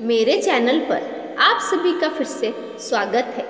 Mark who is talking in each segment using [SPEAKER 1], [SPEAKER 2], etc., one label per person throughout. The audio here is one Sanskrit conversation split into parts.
[SPEAKER 1] मेरे चैनल पर आप सभी का फिर से स्वागत है।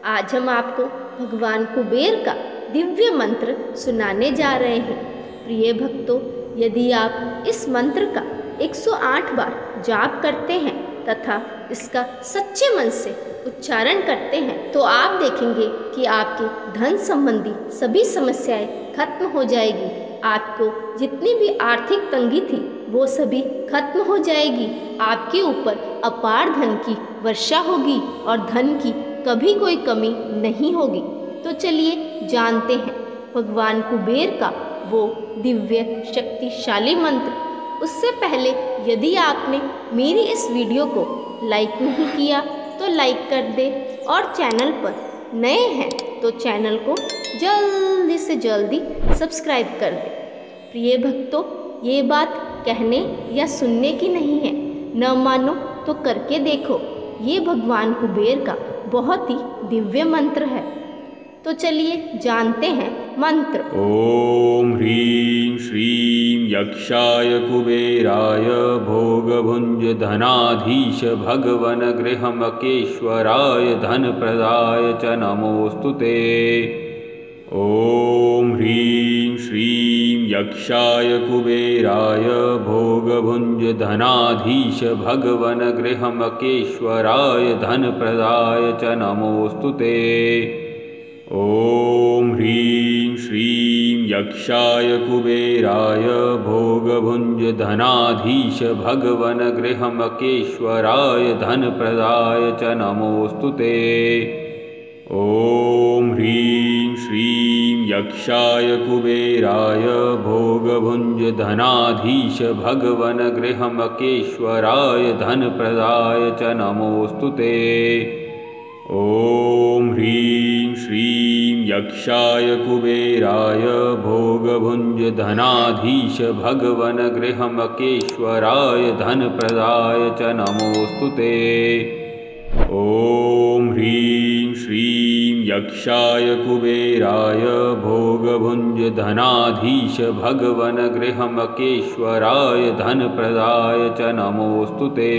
[SPEAKER 1] आज हम आपको भगवान कुबेर का दिव्य मंत्र सुनाने जा रहे हैं। प्रिय भक्तों, यदि आप इस मंत्र का 108 बार जाप करते हैं तथा इसका सच्चे मन से उच्चारण करते हैं तो आप देखेंगे कि आपकी धन संबंधी सभी समस्याएं खत्म हो जाएगी। आपको जितनी भी आर्थिक तंगी थी वो सभी खत्म हो जाएगी। आपके ऊपर अपार धन की वर्षा होगी और धन की कभी कोई कमी नहीं होगी। तो चलिए जानते हैं भगवान कुबेर का वो दिव्य शक्तिशाली मंत्र। उससे पहले यदि आपने मेरी इस वीडियो को लाइक नहीं किया तो लाइक कर दे और चैनल पर नए हैं तो चैनल को जल्दी से जल्दी सब्सक्राइब कर दे। प्रिय भक्तों, ये बात कहने या सुनने की नहीं है, न मानो तो करके देखो। ये भगवान कुबेर का बहुत ही दिव्य मंत्र है। तो चलिए जानते हैं मंत्र।
[SPEAKER 2] ओम ह्रीं श्रीं यक्षाय कुबेराय भोगभुंज धनाधीश भगवन गृहमकेश्वराय धनप्रदाय च नमोस्तुते। ओम ह्रीं श्रीं यक्षाय कुबेराय भोगभुंज धनाधीश भगवन गृहमकेश्वराय धनप्रदाय च नमोस्तुते। ओम ह्रीं श्रीं यक्षाय कुबेराय भोगभुंज धनाधीश भगवन गृहमकेश्वराय धनप्रदाय च नमोस्तुते। ओम ह्रीं श्रीं यक्षाय कुबेराय भोगभुंज धनाधीश भगवन गृहमकेश्वराय धनप्रदाय च नमोस्तुते। ओम ह्रीं श्रीं यक्षाय कुबेराय भोगभुंज धनाधीश भगवन गृहमकेश्वराय धनप्रदाय च नमोस्तुते। ओम ह्रीं श्रीं यक्षाय कुबेराय भोगभुंज धनाधीश भगवन गृहमकेश्वराय धनप्रदाय च नमोस्तुते।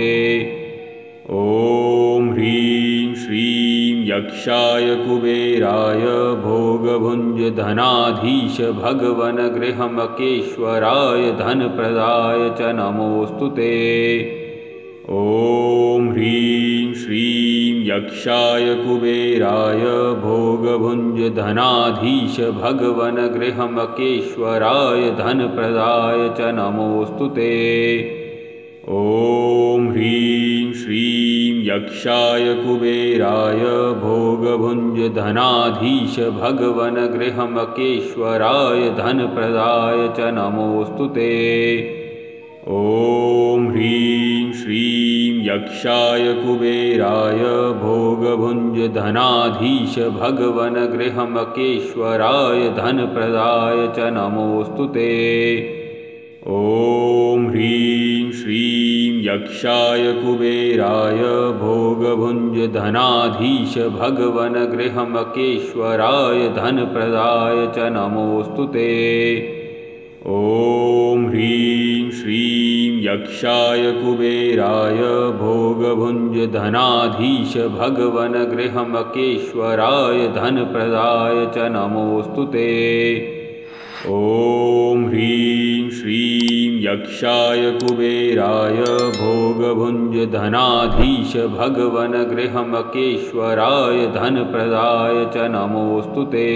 [SPEAKER 2] ओम ह्रीं श्रीं यक्षाय कुबेराय भोगभुंज धनाधीश भगवन गृहमकेश्वराय धनप्रदाय च नमोस्तुते। ओम ह्रीं श्रीं यक्षाय कुबेराय भोगभुंज धनाधीश भगवन गृहमकेश्वराय धनप्रदाय च नमोस्तुते। ओम ह्रीं श्रीं यक्षाय कुबेराय भोगभुंज धनाधीश भगवन गृहमकेश्वराय धनप्रदाय च नमोस्तुते। ओम ह्रीं श्रीं यक्षाय कुबेराय भोगभुंज धनाधीश भगवन गृहमकेश्वराय धनप्रदाय च नमोस्तुते। ओम ह्रीं श्रीं यक्षाय कुबेराय भोगभुंज धनाधीश भगवन गृहमकेश्वराय धनप्रदाय च नमोस्तुते। ओम ह्रीं श्रीं यक्षाय कुबेराय भोगभुंज धनाधीश भगवन गृहमकेश्वराय धनप्रदाय च नमोस्तुते। ओम ह्रीं श्रीं यक्षाय कुबेराय भोगभुंज धनाधीश भगवन गृहमकेश्वराय धनप्रदाय च नमोस्तुते।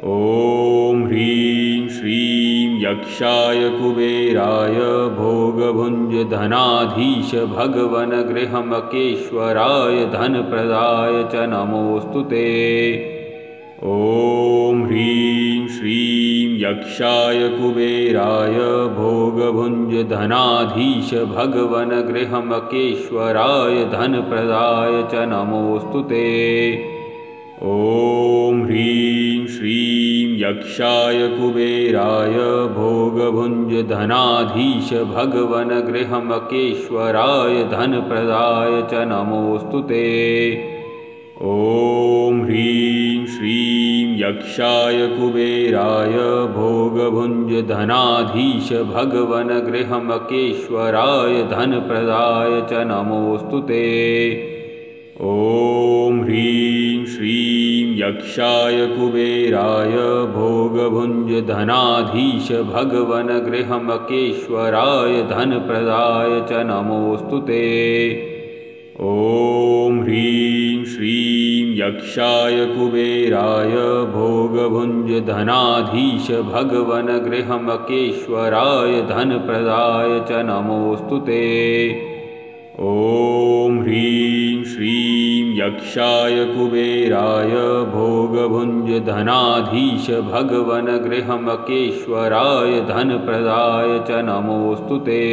[SPEAKER 2] ओम ह्रीं श्रीं यक्षाय कुबेराय भोगभुंज धनाधीश भगवन गृहमकेश्वराय धनप्रदाय च नमोस्तुते। ओम ह्रीं श्रीं यक्षाय कुबेराय भोगभुंज धनाधीश भगवन गृहमकेश्वराय धनप्रदाय च नमोस्तुते। ओम ह्रीं श्रीं यक्षाय कुबेराय भोगभुंज धनाधीश भगवन गृहमकेश्वराय धनप्रदाय च नमोस्तुते। ओम ह्रीं श्रीं यक्षाय कुबेराय भोगभुञ्जधनाधीश भगवनगृहमकेश्वराय धनप्रदाय च नमोऽस्तु ते। ॐ ह्रीं श्रीं यक्षाय कुबेराय भोगभुञ्जधनाधीश भगवनगृहमकेश्वराय धनप्रदाय च नमोऽस्तु ते। ॐ ह्रीं श्रीं यक्षाय कुबेराय भोगभुञ्जधनाधीश भगवनगृहमकेश्वराय धनप्रदाय च नमोऽस्तु ते। ॐ ह्रीं श्रीं यक्षाय कुबेराय भोगभुञ्जधनाधीश भगवनगृहमकेश्वराय धनप्रदाय च नमोऽस्तु ते।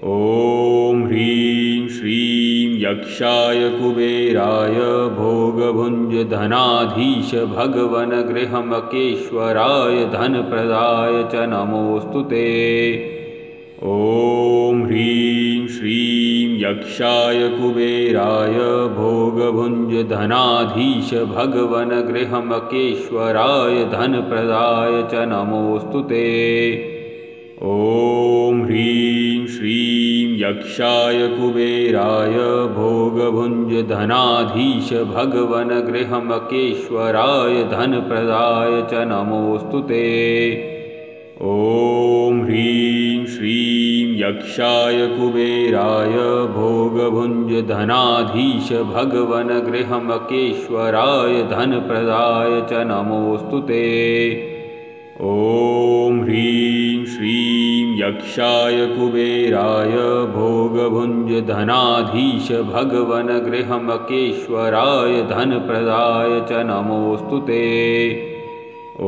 [SPEAKER 2] ॐ ह्रीं श्रीं यक्षाय कुबेराय भोगभुञ्जधनाधीश भगवनगृहमकेश्वराय धनप्रदाय च नमोऽस्तु ते। ॐ ह्रीं श्रीं यक्षाय कुबेराय भोगभुञ्जधनाधीश भगवनगृहमकेश्वराय धनप्रदाय च नमोऽस्तु ते। ॐ ह्रीं श्रीं यक्षाय कुबेराय भोगभुञ्जधनाधीश भगवनगृहमकेश्वराय धनप्रदाय च नमोऽस्तु ते। ॐ ह्रीं श्रीं यक्षाय कुबेराय भोगभुञ्जधनाधीश भगवनगृहमकेश्वराय धनप्रदाय च नमोऽस्तु ते। ॐ ह्रीं श्रीं यक्षाय कुबेराय भोगभुञ्जधनाधीश भगवनगृहमकेश्वराय धनप्रदाय च नमोऽस्तु ते। ॐ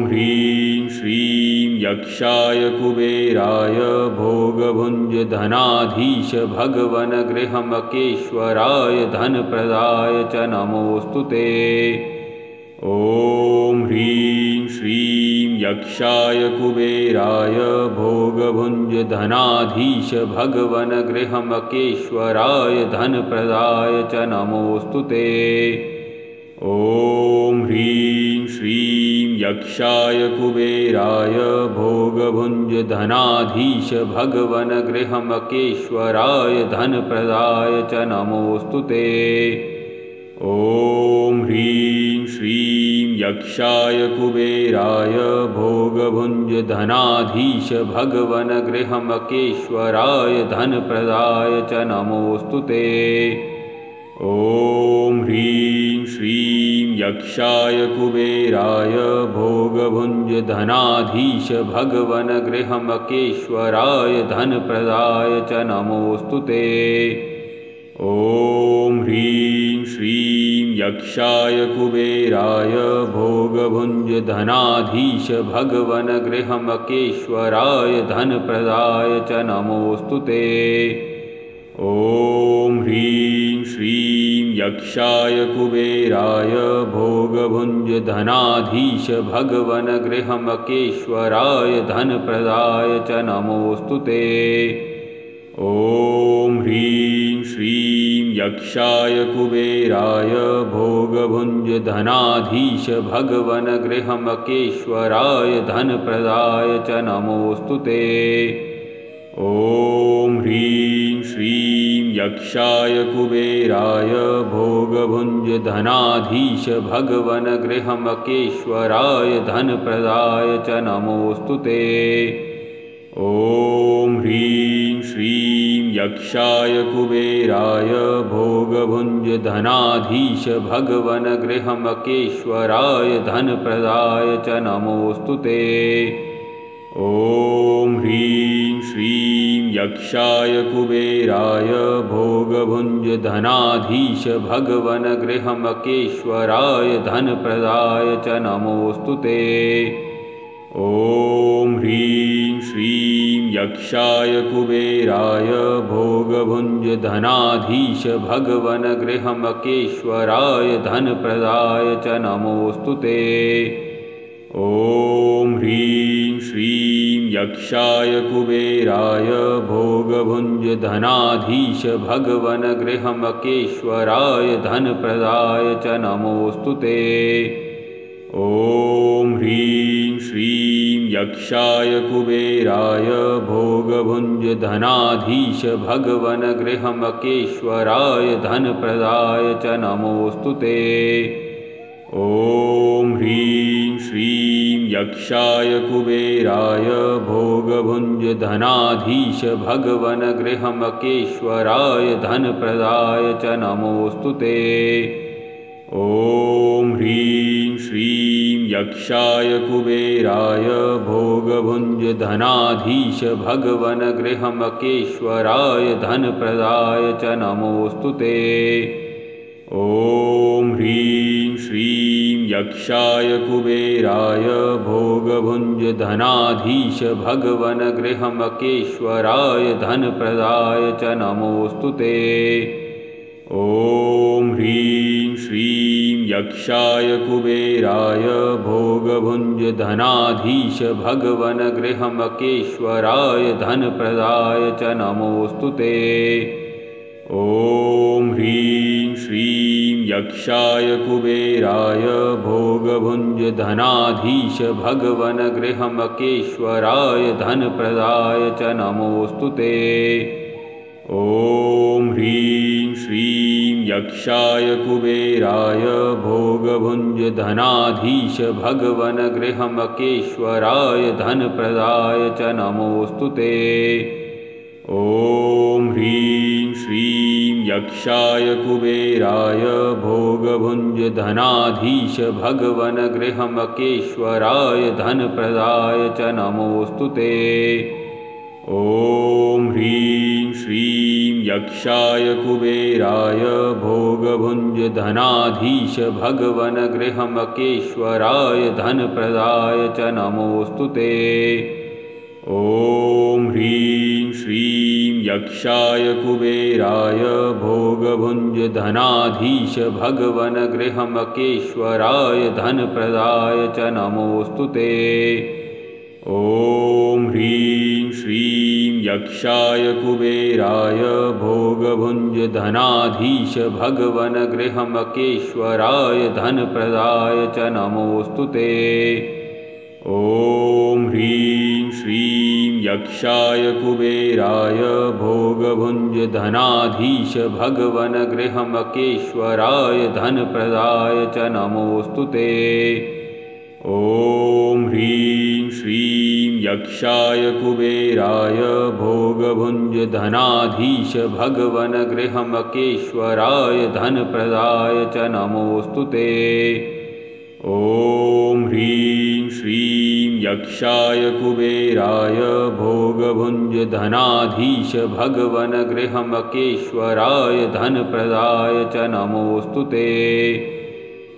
[SPEAKER 2] ह्रीं श्रीं यक्षाय कुबेराय भोगभुञ्जधनाधीश भगवनगृहमकेश्वराय धनप्रदाय च नमोऽस्तु ते। ॐ ह्रीं श्रीं यक्षाय कुबेराय भोगभुञ्जधनाधीश भगवनगृहमकेश्वराय धनप्रदाय च नमोऽस्तु ते। ॐ ह्रीं श्रीं यक्षाय कुबेराय भोगभुञ्जधनाधीश भगवनगृहमकेश्वराय धनप्रदाय च नमोऽस्तु ते। ॐ ह्रीं श्रीं यक्षाय कुबेराय भोगभुञ्जधनाधीश भगवनगृहमकेश्वराय धनप्रदाय च नमोऽस्तु ते। ॐ ह्रीं श्रीं यक्षाय कुबेराय भोगभुञ्जधनाधीश भगवनगृहमकेश्वराय धनप्रदाय च नमोऽस्तु ते। ॐ ह्रीं श्रीं यक्षाय कुबेराय भोगभुञ्जधनाधीश भगवनगृहमकेश्वराय धनप्रदाय च नमोऽस्तु ते। ॐ ह्रीं श्रीं यक्षाय कुबेराय भोगभुञ्जधनाधीश भगवनगृहमकेश्वराय धनप्रदाय च नमोऽस्तु ते। ॐ ह्रीं श्रीं यक्षाय कुबेराय भोगभुञ्जधनाधीश भगवनगृहमकेश्वराय धनप्रदाय च नमोऽस्तु ते। ॐ ह्रीं श्रीं यक्षाय कुबेराय भोगभुञ्जधनाधीश भगवनगृहमकेश्वराय धनप्रदाय च नमोऽस्तु ते। ॐ ह्रीं श्रीं यक्षाय कुबेराय भोगभुञ्जधनाधीश भगवनगृहमकेश्वराय धनप्रदाय च नमोऽस्तु ते। ॐ ह्रीं श्रीं यक्षाय कुबेराय भोगभुञ्जधनाधीश भगवनगृहमकेश्वराय धनप्रदाय च नमोऽस्तु ते। ॐ ह्रीं श्रीं यक्षाय कुबेराय भोगभुञ्जधनाधीश भगवनगृहमकेश्वराय धनप्रदाय च नमोऽस्तु ते। ॐ ह्रीं श्रीं यक्षाय कुबेराय भोगभुञ्जधनाधीश भगवनगृहमकेश्वराय धनप्रदाय च नमोऽस्तु ते। ॐ ह्रीं श्रीं यक्षाय कुबेराय भोगभुञ्जधनाधीश भगवनगृहमकेश्वराय धनप्रदाय च नमोऽस्तु ते। ॐ ह्रीं श्रीं यक्षाय कुबेराय भोगभुञ्जधनाधीश भगवनगृहमकेश्वराय धनप्रदाय च नमोऽस्तु ते। ॐ ह्रीं श्रीं यक्षाय कुबेराय भोगभुञ्जधनाधीश भगवनगृहमकेश्वराय धनप्रदाय च नमोऽस्तु ते। ॐ ह्रीं श्रीं यक्षाय कुबेराय भोगभुञ्जधनाधीश भगवनगृहमकेश्वराय धनप्रदाय च नमोऽस्तु ते। ॐ ह्रीं श्रीं यक्षाय कुबेराय भोगभुञ्जधनाधीश भगवनगृहमकेश्वराय धनप्रदाय च नमोऽस्तु ते। ॐ ह्रीं श्रीं यक्षाय कुबेराय भोगभुञ्जधनाधीश भगवनगृहमकेश्वराय धनप्रदाय च नमोऽस्तु ते। ॐ ह्रीं श्रीं यक्षाय कुबेराय भोगभुञ्जधनाधीश भगवनगृहमकेश्वराय धनप्रदाय च नमोऽस्तु ते। ॐ ह्रीं श्रीं यक्षाय कुबेराय भोगभुञ्जधनाधीश भगवनगृहमकेश्वराय धनप्रदाय च नमोऽस्तु ते। ॐ ह्रीं श्रीं यक्षाय कुबेराय भोगभुञ्जधनाधीश भगवनगृहमकेश्वराय धनप्रदाय च नमोऽस्तु ते। ॐ ह्रीं श्रीं यक्षाय कुबेराय भोगभुञ्जधनाधीश भगवनगृहमकेश्वराय धनप्रदाय च नमोऽस्तु ते। ॐ ह्रीं श्रीं यक्षाय कुबेराय भोगभुञ्जधनाधीश भगवनगृहमकेश्वराय धनप्रदाय च नमोऽस्तु ते। ॐ ह्रीं श्रीं यक्षाय कुबेराय भोगभुञ्जधनाधीश भगवनगृहमकेश्वराय धनप्रदाय च नमोऽस्तु ते। ॐ ह्रीं श्रीं यक्षाय कुबेराय भोगभुञ्जधनाधीश भगवनगृहमकेश्वराय धनप्रदाय च नमोऽस्तु ते। ॐ ह्रीं श्रीं यक्षाय कुबेराय भोगभुञ्जधनाधीश भगवनगृहमकेश्वराय धनप्रदाय च नमोऽस्तु ते।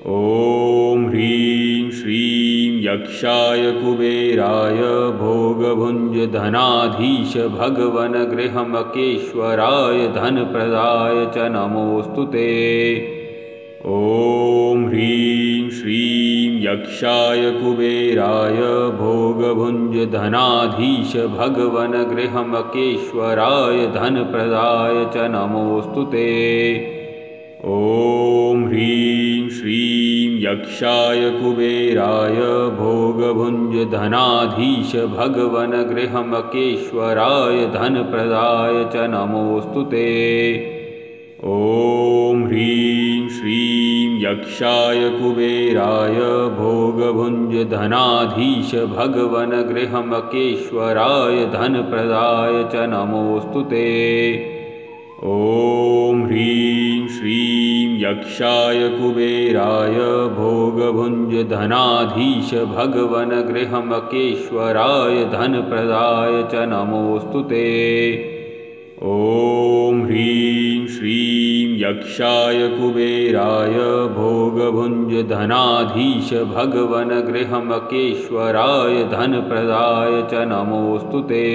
[SPEAKER 2] ॐ ह्रीं श्रीं यक्षाय कुबेराय भोगभुञ्जधनाधीश भगवनगृहमकेश्वराय धनप्रदाय च नमोऽस्तु ते। ॐ ह्रीं श्रीं यक्षाय कुबेराय भोगभुञ्जधनाधीश भगवनगृहमकेश्वराय धनप्रदाय च नमोऽस्तु ते। ॐ ह्रीं श्रीं यक्षाय कुबेराय भोगभुञ्जधनाधीश भगवनगृहमकेश्वराय धनप्रदाय च नमोऽस्तु ते। ॐ ह्रीं श्रीं यक्षाय कुबेराय भोगभुञ्जधनाधीश भगवनगृहमकेश्वराय धनप्रदाय च नमोऽस्तु ते। ॐ ह्रीं श्रीं यक्षाय कुबेराय भोगभुञ्जधनाधीश भगवनगृहमकेश्वराय धनप्रदाय च नमोऽस्तु ते। ॐ ह्रीं श्रीं यक्षाय कुबेराय भोगभुञ्जधनाधीश भगवनगृहमकेश्वराय धनप्रदाय च नमोऽस्तु ते।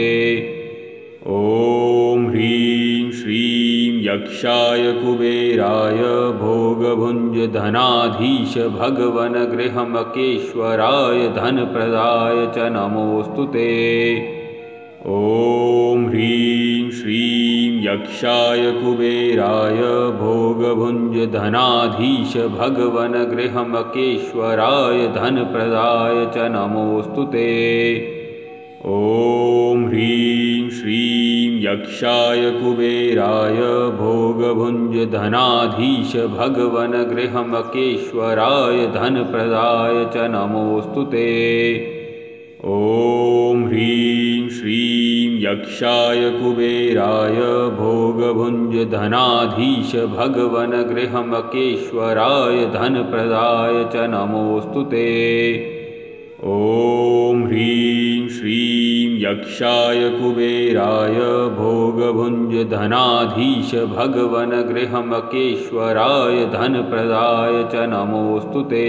[SPEAKER 2] ॐ ह्रीं श्रीं यक्षाय कुबेराय भोगभुञ्जधनाधीश भगवनगृहमकेश्वराय धनप्रदाय च नमोऽस्तु ते। ॐ ह्रीं श्रीं यक्षाय कुबेराय भोगभुञ्जधनाधीश भगवनगृहमकेश्वराय धनप्रदाय च नमोऽस्तु ते। ॐ ह्रीं श्रीं यक्षाय कुबेराय भोगभुञ्जधनाधीश भगवनगृहमकेश्वराय धनप्रदाय च नमोऽस्तु ते। ॐ ह्रीं श्रीं यक्षाय कुबेराय भोगभुञ्जधनाधीश भगवनगृहमकेश्वराय धनप्रदाय च नमोऽस्तु ते। ॐ ह्रीं श्रीं यक्षाय कुबेराय भोगभुञ्जधनाधीश भगवनगृहमकेश्वराय धनप्रदाय च नमोऽस्तु ते।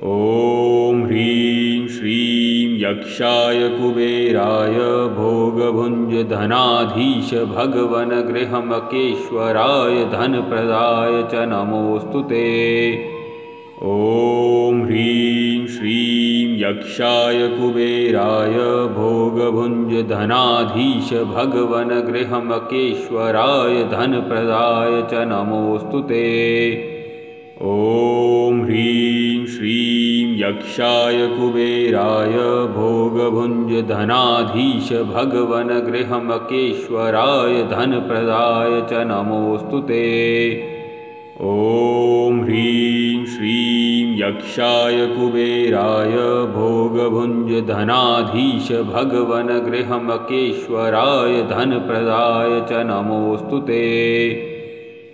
[SPEAKER 2] ॐ ह्रीं श्रीं यक्षाय कुबेराय भोगभुञ्जधनाधीश भगवनगृहमकेश्वराय धनप्रदाय च नमोऽस्तु ते। ॐ ह्रीं श्रीं यक्षाय कुबेराय भोगभुञ्जधनाधीश भगवनगृहमकेश्वराय धनप्रदाय च नमोऽस्तु ते। ॐ ह्रीं श्रीं यक्षाय कुबेराय भोगभुञ्जधनाधीश भगवनगृहमकेश्वराय धनप्रदाय च नमोऽस्तु ते। ॐ ह्रीं श्रीं यक्षाय कुबेराय भोगभुञ्जधनाधीश भगवनगृहमकेश्वराय धनप्रदाय च नमोऽस्तु ते।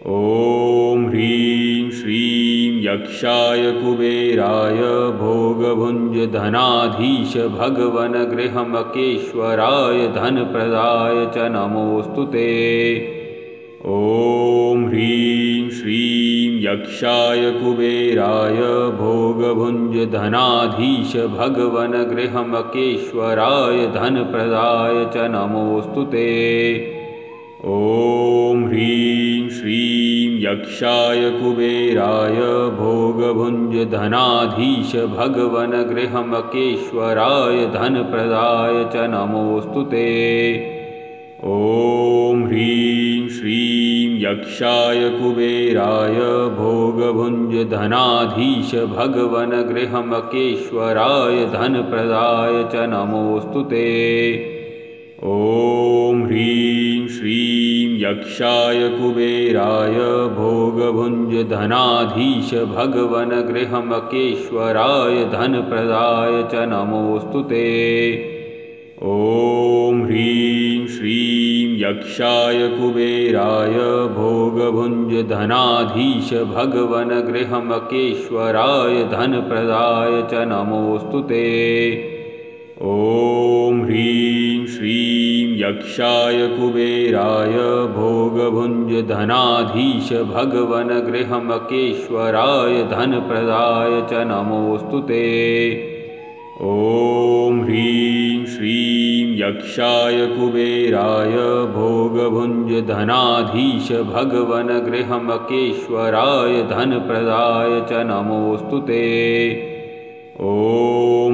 [SPEAKER 2] ॐ ह्रीं श्रीं यक्षाय कुबेराय भोगभुञ्जधनाधीश भगवनगृहमकेश्वराय धनप्रदाय च नमोऽस्तु ते। ॐ ह्रीं श्रीं यक्षाय कुबेराय भोगभुञ्जधनाधीश भगवनगृहमकेश्वराय धनप्रदाय च नमोऽस्तु ते। ॐ ह्रीं श्रीं यक्षाय कुबेराय भोगभुञ्जधनाधीश भगवनगृहमकेश्वराय धनप्रदाय च नमोऽस्तु ते। ॐ ह्रीं श्रीं यक्षाय कुबेराय भोगभुञ्जधनाधीश भगवनगृहमकेश्वराय धनप्रदाय च नमोऽस्तु ते। ॐ ह्रीं श्रीं यक्षाय कुबेराय भोगभुञ्जधनाधीश भगवनगृहमकेश्वराय धनप्रदाय च नमोऽस्तु ते। ॐ ह्रीं श्रीं यक्षाय कुबेराय भोगभुञ्जधनाधीश भगवनगृहमकेश्वराय धनप्रदाय च नमोऽस्तु ते। ॐ ह्रीं श्रीं यक्षाय कुबेराय भोगभुञ्जधनाधीश भगवनगृहमकेश्वराय धनप्रदाय च नमोऽस्तु ते। ॐ ह्रीं श्रीं यक्षाय कुबेराय भोगभुञ्जधनाधीश भगवनगृहमकेश्वराय धनप्रदाय च नमोऽस्तु ते। ॐ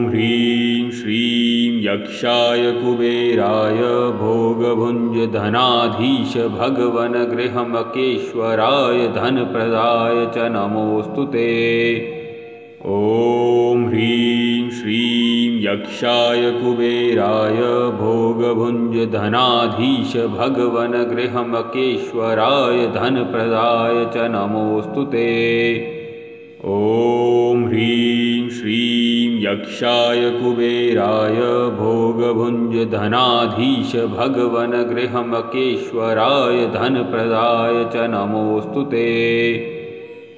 [SPEAKER 2] ह्रीं श्रीं यक्षाय कुबेराय भोगभुञ्जधनाधीश भगवनगृहमकेश्वराय धनप्रदाय च नमोऽस्तु ते। ॐ ह्रीं श्रीं यक्षाय कुबेराय भोगभुञ्जधनाधीश भगवनगृहमकेश्वराय धनप्रदाय च नमोऽस्तु ते। ॐ ह्रीं श्रीं यक्षाय कुबेराय भोगभुञ्जधनाधीश भगवनगृहमकेश्वराय धनप्रदाय च नमोऽस्तु ते।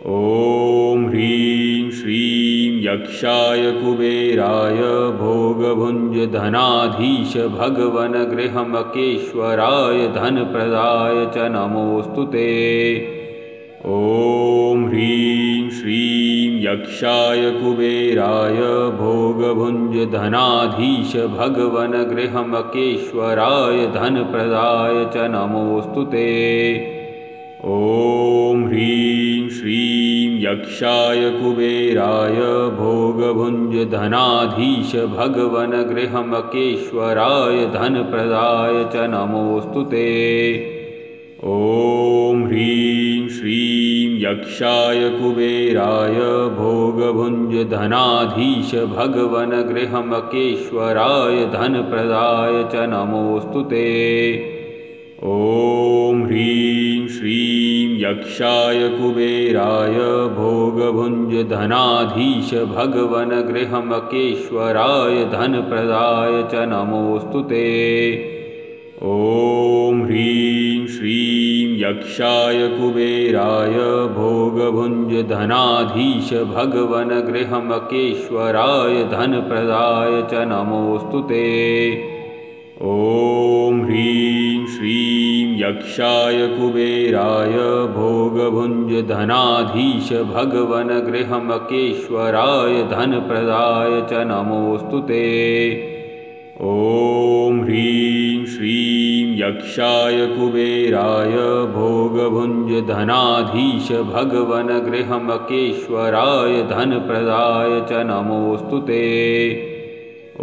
[SPEAKER 2] ॐ ह्रीं श्रीं यक्षाय कुबेराय भोगभुञ्जधनाधीश भगवनगृहमकेश्वराय धनप्रदाय च नमोऽस्तु ते। ॐ ह्रीं श्रीं यक्षाय कुबेराय भोगभुञ्जधनाधीश भगवनगृहमकेश्वराय धनप्रदाय च नमोऽस्तु ते। ॐ ह्रीं श्रीं यक्षाय कुबेराय भोगभुञ्जधनाधीश भगवनगृहमकेश्वराय धनप्रदाय च नमोऽस्तु ते। ॐ ह्रीं श्रीं यक्षाय कुबेराय भोगभुञ्जधनाधीश भगवनगृहमकेश्वराय धनप्रदाय च नमोऽस्तु ते। ॐ ह्रीं श्रीं यक्षाय कुबेराय भोगभुञ्जधनाधीश भगवनगृहमकेश्वराय धनप्रदाय च नमोऽस्तु ते। ॐ ह्रीं श्रीं यक्षाय कुबेराय भोगभुञ्जधनाधीश भगवनगृहमकेश्वराय धनप्रदाय च नमोऽस्तु ते। ॐ ह्रीं श्रीं यक्षाय कुबेराय भोगभुञ्जधनाधीश भगवनगृहमकेश्वराय धनप्रदाय च नमोऽस्तु ते। ॐ ह्रीं श्रीं यक्षाय कुबेराय भोगभुञ्जधनाधीश भगवनगृहमकेश्वराय धनप्रदाय च नमोऽस्तु ते। ॐ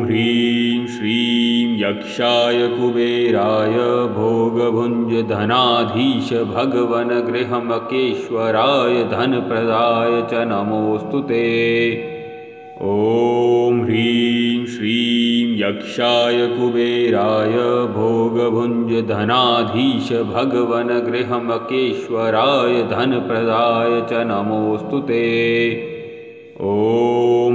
[SPEAKER 2] ह्रीं श्रीं यक्षाय कुबेराय भोगभुञ्जधनाधीश भगवनगृहमकेश्वराय धनप्रदाय च नमोऽस्तु ते। ॐ ह्रीं श्रीं यक्षाय कुबेराय भोगभुञ्जधनाधीश भगवनगृहमकेश्वराय धनप्रदाय च नमोऽस्तु ते। ॐ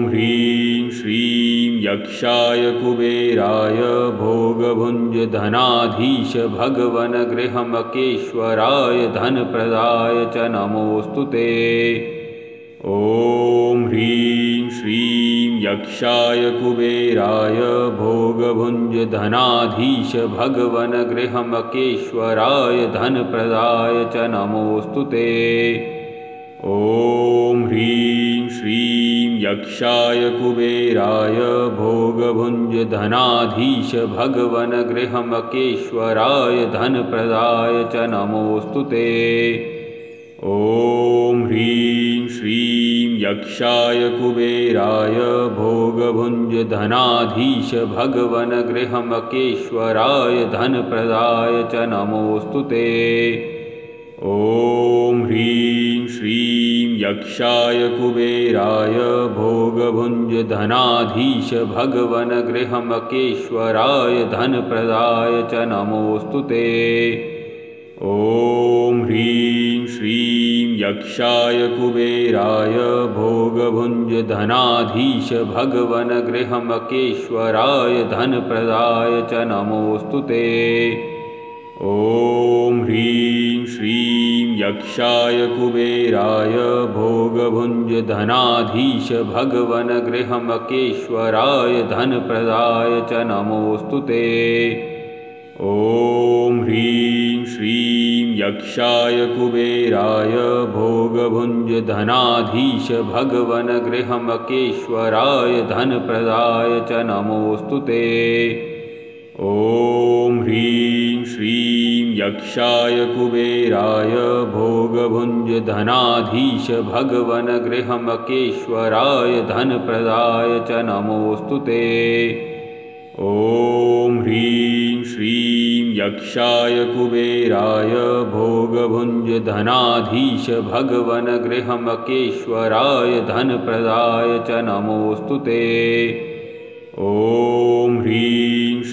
[SPEAKER 2] ह्रीं श्रीं यक्षाय कुबेराय भोगभुञ्जधनाधीश भगवनगृहमकेश्वराय धनप्रदाय च नमोऽस्तु ते। ॐ ह्रीं श्रीं यक्षाय कुबेराय भोगभुञ्जधनाधीश भगवनगृहमकेश्वराय धनप्रदाय च नमोऽस्तु ते। ॐ ह्रीं श्रीं यक्षाय कुबेराय भोगभुञ्जधनाधीश भगवनगृहमकेश्वराय धनप्रदाय च नमोऽस्तु ते। ॐ ह्रीं श्रीं यक्षाय कुबेराय भोगभुञ्जधनाधीश भगवनगृहमकेश्वराय धनप्रदाय च नमोऽस्तु ते। ॐ ह्रीं श्रीं यक्षाय कुबेराय भोगभुञ्जधनाधीश भगवनगृहमकेश्वराय धनप्रदाय च नमोऽस्तु ते। ॐ ह्रीं श्रीं यक्षाय कुबेराय भोगभुञ्जधनाधीश भगवनगृहमकेश्वराय धनप्रदाय च नमोऽस्तु ते। ॐ ह्रीं श्रीं यक्षाय कुबेराय भोगभुञ्जधनाधीश भगवनगृहमकेश्वराय धनप्रदाय च नमोऽस्तु ते। ॐ ह्रीं श्रीं यक्षाय कुबेराय भोगभुञ्जधनाधीश भगवनगृहमकेश्वराय धनप्रदाय च नमोऽस्तु ते। ॐ ह्रीं श्रीं यक्षाय कुबेराय भोगभुञ्जधनाधीश भगवनगृहमकेश्वराय धनप्रदाय च नमोऽस्तु ते। ॐ ह्रीं श्रीं यक्षाय कुबेराय भोगभुञ्जधनाधीश भगवनगृहमकेश्वराय धनप्रदाय च नमोऽस्तु ते। ॐ ह्रीं श्रीं